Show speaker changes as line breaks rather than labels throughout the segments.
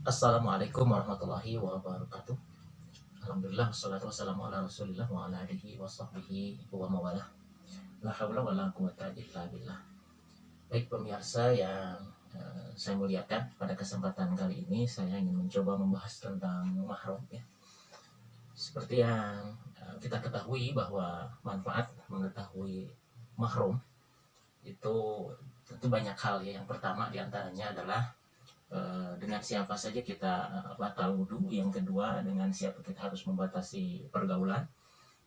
Assalamualaikum warahmatullahi wabarakatuh. Alhamdulillah, wassalatu wassalamu ala rasulillah wa ala alihi wa sahbihi wa mawalah. La hawla wa la quwata illa billah. Baik pemirsa yang saya muliakan, pada kesempatan kali ini saya ingin mencoba membahas tentang mahram ya. Seperti yang kita ketahui bahwa manfaat mengetahui mahram itu tentu banyak hal ya. Yang pertama diantaranya adalah dengan siapa saja kita batal wudhu. Yang kedua, dengan siapa kita harus membatasi pergaulan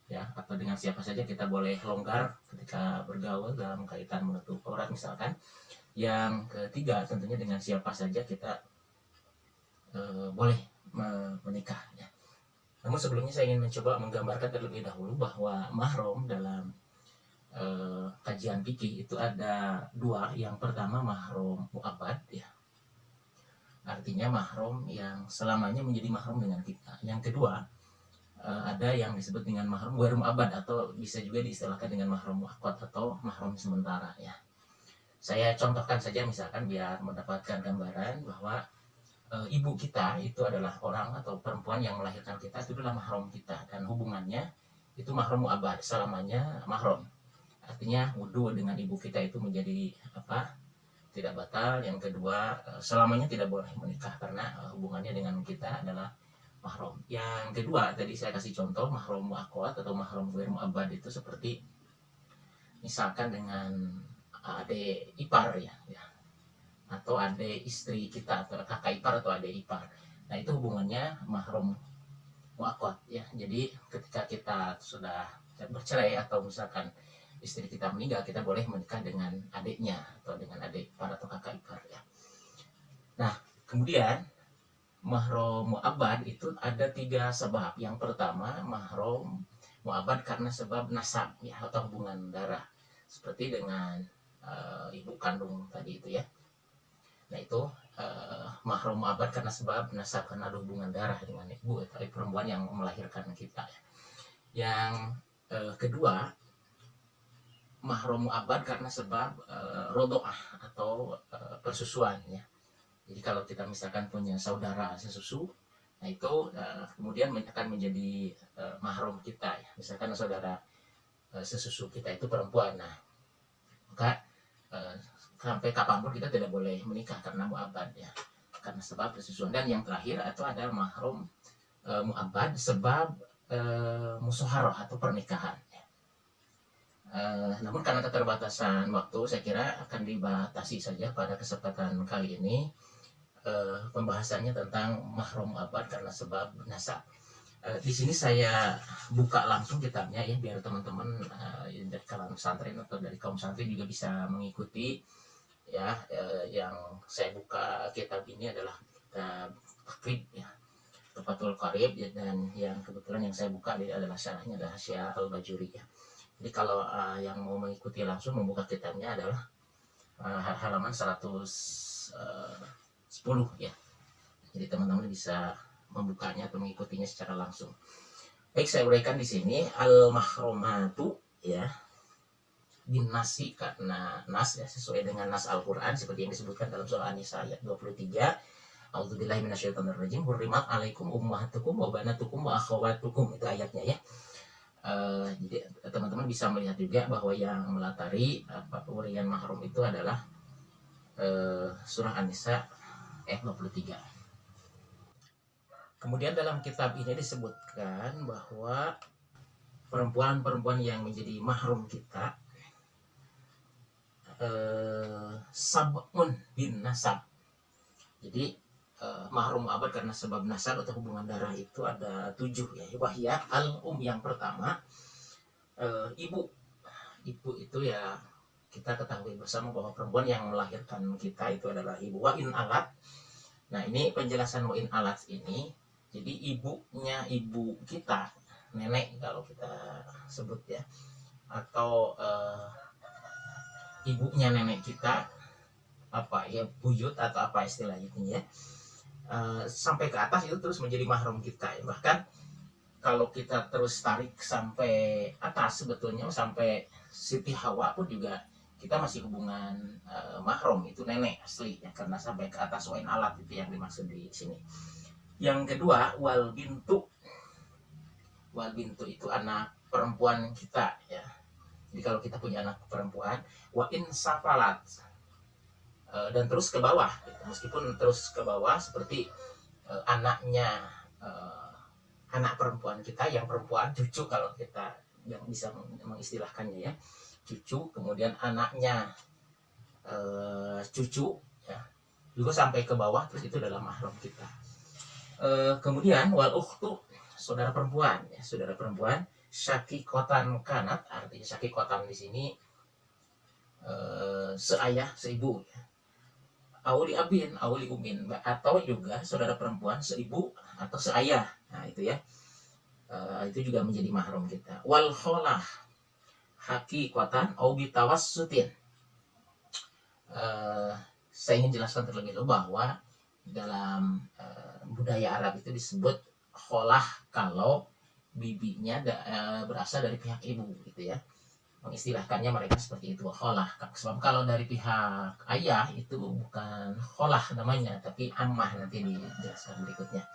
ya, atau dengan siapa saja kita boleh longgar ketika bergaul dalam kaitan menutup aurat misalkan. Yang ketiga, tentunya dengan siapa saja kita boleh menikah ya. Namun sebelumnya saya ingin mencoba menggambarkan terlebih dahulu bahwa mahram dalam kajian fikih itu ada dua. Yang pertama mahram mu'abbad ya, artinya mahram yang selamanya menjadi mahram dengan kita. Yang kedua, ada yang disebut dengan mahram ghairu mu'abbad, atau bisa juga diistilahkan dengan mahram muaqqat atau mahram sementara ya. Saya contohkan saja misalkan biar mendapatkan gambaran bahwa ibu kita itu adalah orang atau perempuan yang melahirkan kita, itu adalah mahram kita, dan hubungannya itu mahram mu'abbad, selamanya mahram. Artinya wudhu dengan ibu kita itu menjadi apa? Tidak batal. Yang kedua, selamanya tidak boleh menikah karena hubungannya dengan kita adalah mahram. Yang kedua, tadi saya kasih contoh mahram muaqqat atau mahram ghairu mu'abbad itu seperti misalkan dengan adik ipar ya, atau adik istri kita, atau kakak ipar atau adik ipar. Nah, itu hubungannya mahram muaqqat ya. Jadi ketika kita sudah bercerai atau misalkan istri kita meninggal, kita boleh menikah dengan adiknya atau dengan adik ipar atau kakak ipar ya. Nah, kemudian mahram mu'abbad itu ada tiga sebab. Yang pertama, mahram mu'abbad karena sebab nasab ya, atau hubungan darah, seperti dengan ibu kandung tadi itu ya. Nah, itu mahram mu'abbad karena sebab nasab, karena ada hubungan darah dengan ibu atau perempuan yang melahirkan kita ya. Yang kedua, mahram mu'abbad karena sebab rodoah atau persusuan ya. Jadi kalau kita misalkan punya saudara sesusu, nah itu kemudian akan menjadi mahram kita ya. Misalkan saudara sesusu kita itu perempuan, nah maka sampai kapanpun kita tidak boleh menikah karena mu'abbad ya, karena sebab persusuan. Dan yang terakhir itu ada mahram mu'abbad sebab musoharoh atau pernikahan. Namun karena keterbatasan waktu, saya kira akan dibatasi saja pada kesempatan kali ini pembahasannya tentang mahram mu'abbad karena sebab nasab. Di sini saya buka langsung kitabnya ya, biar teman-teman dari kalangan pesantren atau dari kaum santri juga bisa mengikuti ya. Yang saya buka kitab ini adalah kitab Takrib ya, Tufatul Qarib ya, dan yang kebetulan yang saya buka adalah syarahnya adalah Syekh Al-Bajuri ya. Jadi kalau yang mau mengikuti langsung membuka kitabnya adalah halaman 110 ya. Jadi teman-teman bisa membukanya atau mengikutinya secara langsung. Baik, saya uraikan di sini al-mahrumatu ya, bin nasi, karena nas ya, sesuai dengan nas Al-Qur'an seperti yang disebutkan dalam surah An-Nisa ayat 23. A'udzubillahi minasyaitonirrajim. Hurrimat alaikum ummahatukum wa banatukum wa akhawatukum, itu ayatnya ya. Jadi teman-teman bisa melihat juga bahwa yang melatari uraian mahram itu adalah surah An-Nisa ayat 23. Kemudian dalam kitab ini disebutkan bahwa perempuan-perempuan yang menjadi mahram kita sab'un bin nasab. Jadi mahram mu'abbad karena sebab nasab atau hubungan darah itu ada 7 ya. Wahya al-um, yang pertama ibu. Ibu itu ya, kita ketahui bersama bahwa perempuan yang melahirkan kita itu adalah ibu. Wa in alat. Nah, ini penjelasan wa in alat ini. Jadi ibunya ibu kita, nenek kalau kita sebut ya, atau ibunya nenek kita, apa ya, buyut atau apa istilahnya ya, sampai ke atas itu terus menjadi mahram kita ya. Bahkan kalau kita terus tarik sampai atas, sebetulnya sampai Siti Hawa pun juga kita masih hubungan mahram, itu nenek asli ya, karena sampai ke atas wain alat itu yang dimaksud di sini. Yang kedua, wal bintu. Wal bintu itu anak perempuan kita ya. Jadi kalau kita punya anak perempuan, wa in safalat, dan terus ke bawah gitu. Meskipun terus ke bawah seperti anaknya, anak perempuan kita yang perempuan, cucu kalau kita yang bisa mengistilahkannya ya, cucu, kemudian anaknya cucu ya, juga sampai ke bawah, terus itu dalam mahram kita. Kemudian wal ukhtu, saudara perempuan ya, saudara perempuan syakikotan kanat, artinya syakikotan di sini seayah seibu ya. Auli abin, auli umin, atau juga saudara perempuan seibu atau seayah. Nah itu ya, itu juga menjadi mahram kita. Wal kholah hakikotan au bitawassutin. Saya ingin jelaskan terlebih dahulu bahwa dalam budaya Arab itu disebut kholah kalau bibinya berasal dari pihak ibu gitu ya. Mengistilahkannya mereka seperti itu, kholah. Sebab kalau dari pihak ayah itu bukan kholah namanya, tapi ammah, nanti dijelaskan berikutnya.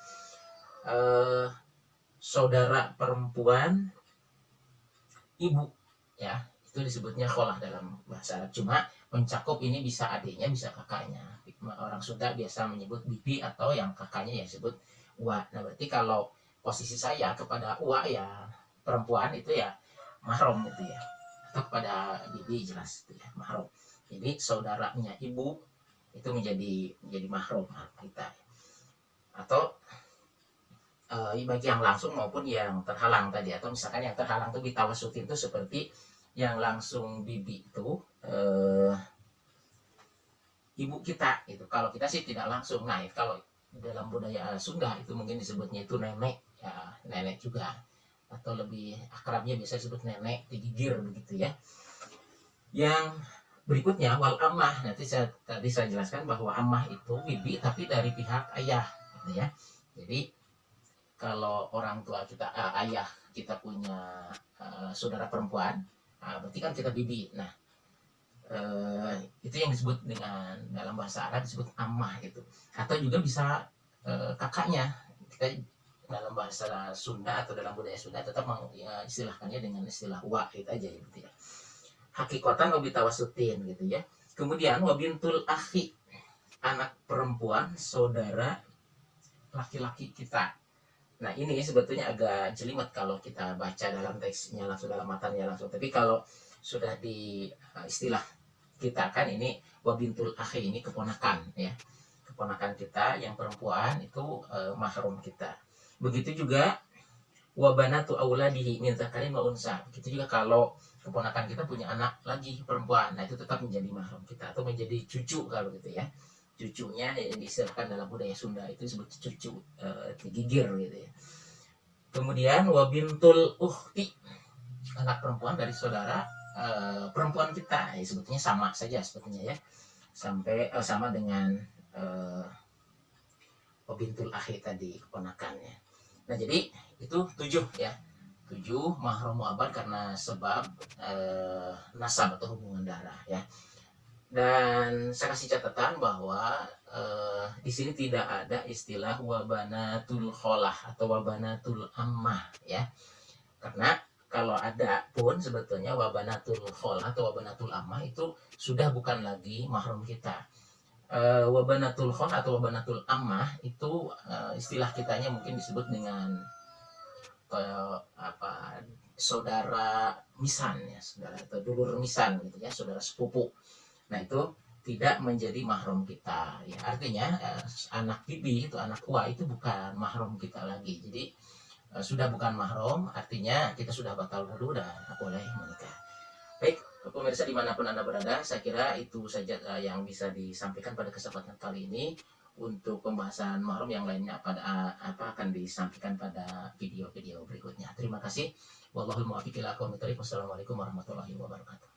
Saudara perempuan ibu ya, itu disebutnya kholah dalam bahasa Arab. Cuma mencakup ini bisa adiknya, bisa kakaknya. Orang Sunda biasa menyebut bibi, atau yang kakaknya yang disebut uwa. Nah berarti kalau posisi saya kepada uwa ya perempuan itu ya mahram gitu ya, atau kepada bibi jelas itu ya mahram. Jadi saudaranya ibu itu menjadi mahram kita. Atau bagi yang langsung maupun yang terhalang tadi, atau misalkan yang terhalang itu ditawasutin itu seperti yang langsung bibi itu ibu kita itu. Kalau kita sih tidak langsung. Nah kalau dalam budaya Sunda itu mungkin disebutnya itu nenek ya, nenek juga, atau lebih akrabnya biasa disebut nenek digigir begitu ya. Yang berikutnya wal ammah, nanti tadi saya jelaskan bahwa ammah itu bibi tapi dari pihak ayah gitu ya. Jadi kalau orang tua kita, ayah kita punya saudara perempuan, berarti kan kita bibi. Nah itu yang disebut dengan dalam bahasa Arab disebut ammah gitu. Atau juga bisa kakaknya. Kita dalam bahasa Sunda atau dalam budaya Sunda tetap mengistilahkannya dengan istilah wa itu aja gitu ya. Hakikotan wabitawasutin gitu ya. Kemudian wabintul akhi, anak perempuan saudara laki-laki kita. Nah ini sebetulnya agak jelimet kalau kita baca dalam teksnya langsung, dalam matanya langsung. Tapi kalau sudah di istilah kita kan ini wabintul akhi, ini keponakan ya, keponakan kita yang perempuan itu mahram kita. Begitu juga wabanatu auladihi min dzakarin wa unsa. Begitu juga kalau keponakan kita punya anak lagi perempuan, nah itu tetap menjadi mahram kita, atau menjadi cucu kalau gitu ya. Cucunya yang diistilahkan dalam budaya Sunda itu disebut cucu digigir gitu ya. Kemudian wabintul ukhti, anak perempuan dari saudara perempuan kita ya, sebetulnya sama saja sebetulnya ya, sampai sama dengan wabintul akhi tadi keponakannya. Nah jadi itu 7 ya, 7 mahram mu'abbad karena sebab nasab atau hubungan darah ya. Dan saya kasih catatan bahwa di sini tidak ada istilah wabanatul kholah atau wabanatul ammah ya. Karena kalau ada pun sebetulnya wabanatul kholah atau wabanatul ammah itu sudah bukan lagi mahram kita. Wabanatul kholah atau wabanatul ammah itu istilah kitanya mungkin disebut dengan saudara misan ya, saudara atau dulur misan gitu ya, saudara sepupu. Nah itu tidak menjadi mahram kita ya, artinya anak bibi itu, anak uwa itu bukan mahram kita lagi. Jadi sudah bukan mahram, artinya kita sudah batal dulu dan boleh menikah. Baik pemirsa dimanapun Anda berada, saya kira itu saja yang bisa disampaikan pada kesempatan kali ini. Untuk pembahasan mahram yang lainnya akan disampaikan pada video-video berikutnya. Terima kasih. Wallahul muwaffiq ila aqwamit thoriq. Wassalamualaikum warahmatullahi wabarakatuh.